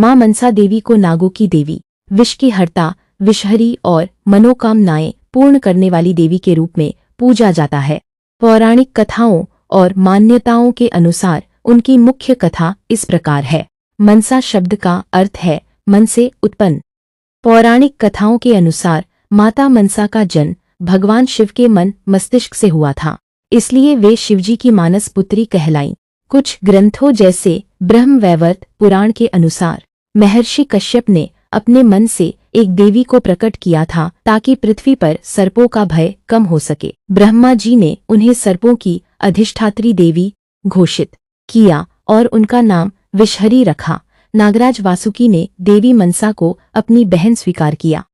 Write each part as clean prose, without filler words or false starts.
मां मनसा देवी को नागों की देवी, विष की हर्ता, विषहरी और मनोकामनाएं पूर्ण करने वाली देवी के रूप में पूजा जाता है। पौराणिक कथाओं और मान्यताओं के अनुसार उनकी मुख्य कथा इस प्रकार है। मनसा शब्द का अर्थ है मन से उत्पन्न। पौराणिक कथाओं के अनुसार माता मनसा का जन्म भगवान शिव के मन मस्तिष्क से हुआ था, इसलिए वे शिवजी की मानस पुत्री कहलाईं। कुछ ग्रंथों जैसे ब्रह्मवैवर्त पुराण के अनुसार महर्षि कश्यप ने अपने मन से एक देवी को प्रकट किया था ताकि पृथ्वी पर सर्पों का भय कम हो सके। ब्रह्मा जी ने उन्हें सर्पों की अधिष्ठात्री देवी घोषित किया और उनका नाम विषहरी रखा। नागराज वासुकी ने देवी मनसा को अपनी बहन स्वीकार किया।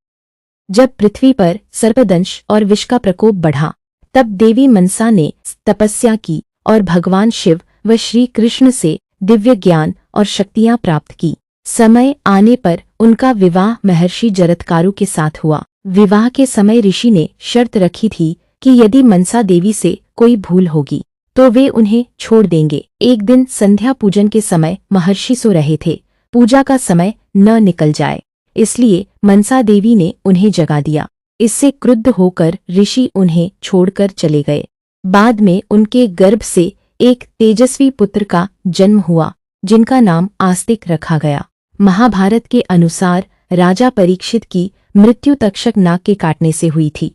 जब पृथ्वी पर सर्पदंश और विष का प्रकोप बढ़ा, तब देवी मनसा ने तपस्या की और भगवान शिव व श्री कृष्ण से दिव्य ज्ञान और शक्तियां प्राप्त की। समय आने पर उनका विवाह महर्षि जरत्कारु के साथ हुआ। विवाह के समय ऋषि ने शर्त रखी थी कि यदि मनसा देवी से कोई भूल होगी तो वे उन्हें छोड़ देंगे। एक दिन संध्या पूजन के समय महर्षि सो रहे थे, पूजा का समय न निकल जाए, इसलिए मनसा देवी ने उन्हें जगा दिया। इससे क्रुद्ध होकर ऋषि उन्हें छोड़कर चले गए। बाद में उनके गर्भ से एक तेजस्वी पुत्र का जन्म हुआ, जिनका नाम आस्तिक रखा गया। महाभारत के अनुसार राजा परीक्षित की मृत्यु तक्षक नाग के काटने से हुई थी।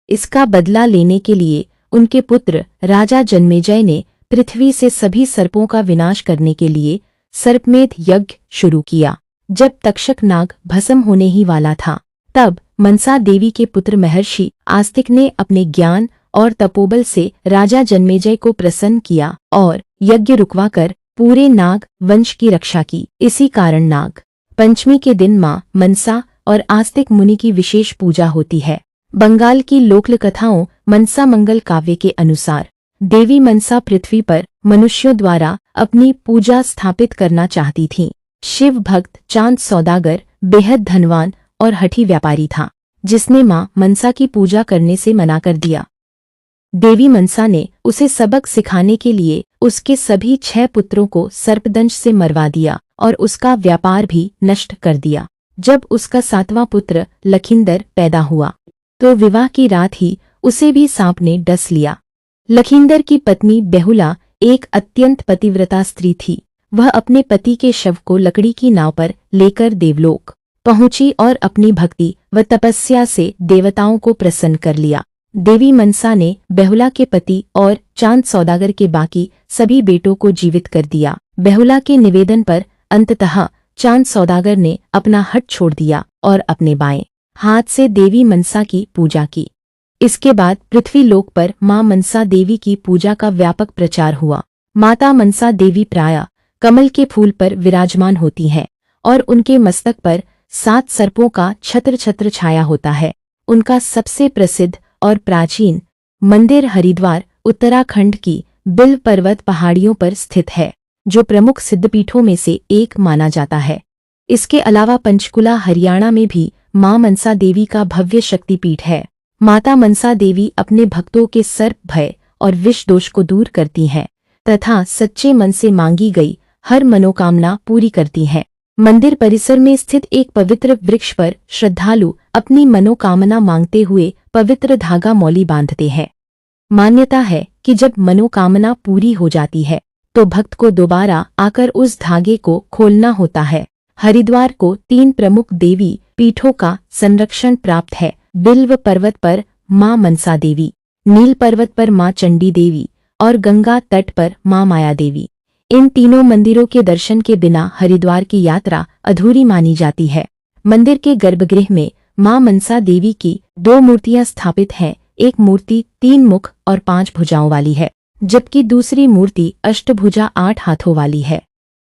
इसका बदला लेने के लिए उनके पुत्र राजा जन्मेजय ने पृथ्वी से सभी सर्पों का विनाश करने के लिए सर्पमेध यज्ञ शुरू किया। जब तक्षक नाग भस्म होने ही वाला था, तब मनसा देवी के पुत्र महर्षि आस्तिक ने अपने ज्ञान और तपोबल से राजा जन्मेजय को प्रसन्न किया और यज्ञ रुकवाकर पूरे नाग वंश की रक्षा की। इसी कारण नाग पंचमी के दिन मां मनसा और आस्तिक मुनि की विशेष पूजा होती है। बंगाल की लोककथाओं मनसा मंगल काव्य के अनुसार देवी मनसा पृथ्वी पर मनुष्यों द्वारा अपनी पूजा स्थापित करना चाहती थीं। शिव भक्त चांद सौदागर बेहद धनवान और हठी व्यापारी था, जिसने मां मनसा की पूजा करने से मना कर दिया। देवी मनसा ने उसे सबक सिखाने के लिए उसके सभी 6 पुत्रों को सर्पदंश से मरवा दिया और उसका व्यापार भी नष्ट कर दिया। जब उसका 7वां पुत्र लखिंदर पैदा हुआ तो विवाह की रात ही उसे भी सांप ने डस लिया। लखिंदर की पत्नी बेहुला एक अत्यंत पतिव्रता स्त्री थी। वह अपने पति के शव को लकड़ी की नाव पर लेकर देवलोक पहुंची और अपनी भक्ति व तपस्या से देवताओं को प्रसन्न कर लिया। देवी मनसा ने बेहुला के पति और चांद सौदागर के बाकी सभी बेटों को जीवित कर दिया। बेहुला के निवेदन पर अंततः चांद सौदागर ने अपना हठ छोड़ दिया और अपने बाएं हाथ से देवी मनसा की पूजा की। इसके बाद पृथ्वी लोक पर मां मनसा देवी की पूजा का व्यापक प्रचार हुआ। माता मनसा देवी प्रायः कमल के फूल पर विराजमान होती हैं और उनके मस्तक पर 7 सर्पों का छत्र छत्र छाया होता है। उनका सबसे प्रसिद्ध और प्राचीन मंदिर हरिद्वार उत्तराखंड की बिल्व पर्वत पहाड़ियों पर स्थित है, जो प्रमुख सिद्धपीठों में से एक माना जाता है। इसके अलावा पंचकुला हरियाणा में भी मां मनसा देवी का भव्य शक्तिपीठ है। माता मनसा देवी अपने भक्तों के सर्प भय और विष दोष को दूर करती हैं तथा सच्चे मन से मांगी गई हर मनोकामना पूरी करती हैं। मंदिर परिसर में स्थित एक पवित्र वृक्ष पर श्रद्धालु अपनी मनोकामना मांगते हुए पवित्र धागा मौली बांधते हैं। मान्यता है कि जब मनोकामना पूरी हो जाती है तो भक्त को दोबारा आकर उस धागे को खोलना होता है। हरिद्वार को 3 प्रमुख देवी पीठों का संरक्षण प्राप्त है। बिल्व पर्वत पर मां मनसा देवी, नील पर्वत पर मां चंडी देवी और गंगा तट पर मां माया देवी। इन तीनों मंदिरों के दर्शन के बिना हरिद्वार की यात्रा अधूरी मानी जाती है। मंदिर के गर्भगृह में मां मनसा देवी की 2 मूर्तियां स्थापित हैं। एक मूर्ति 3 मुख और 5 भुजाओं वाली है, जबकि दूसरी मूर्ति अष्टभुजा 8 हाथों वाली है।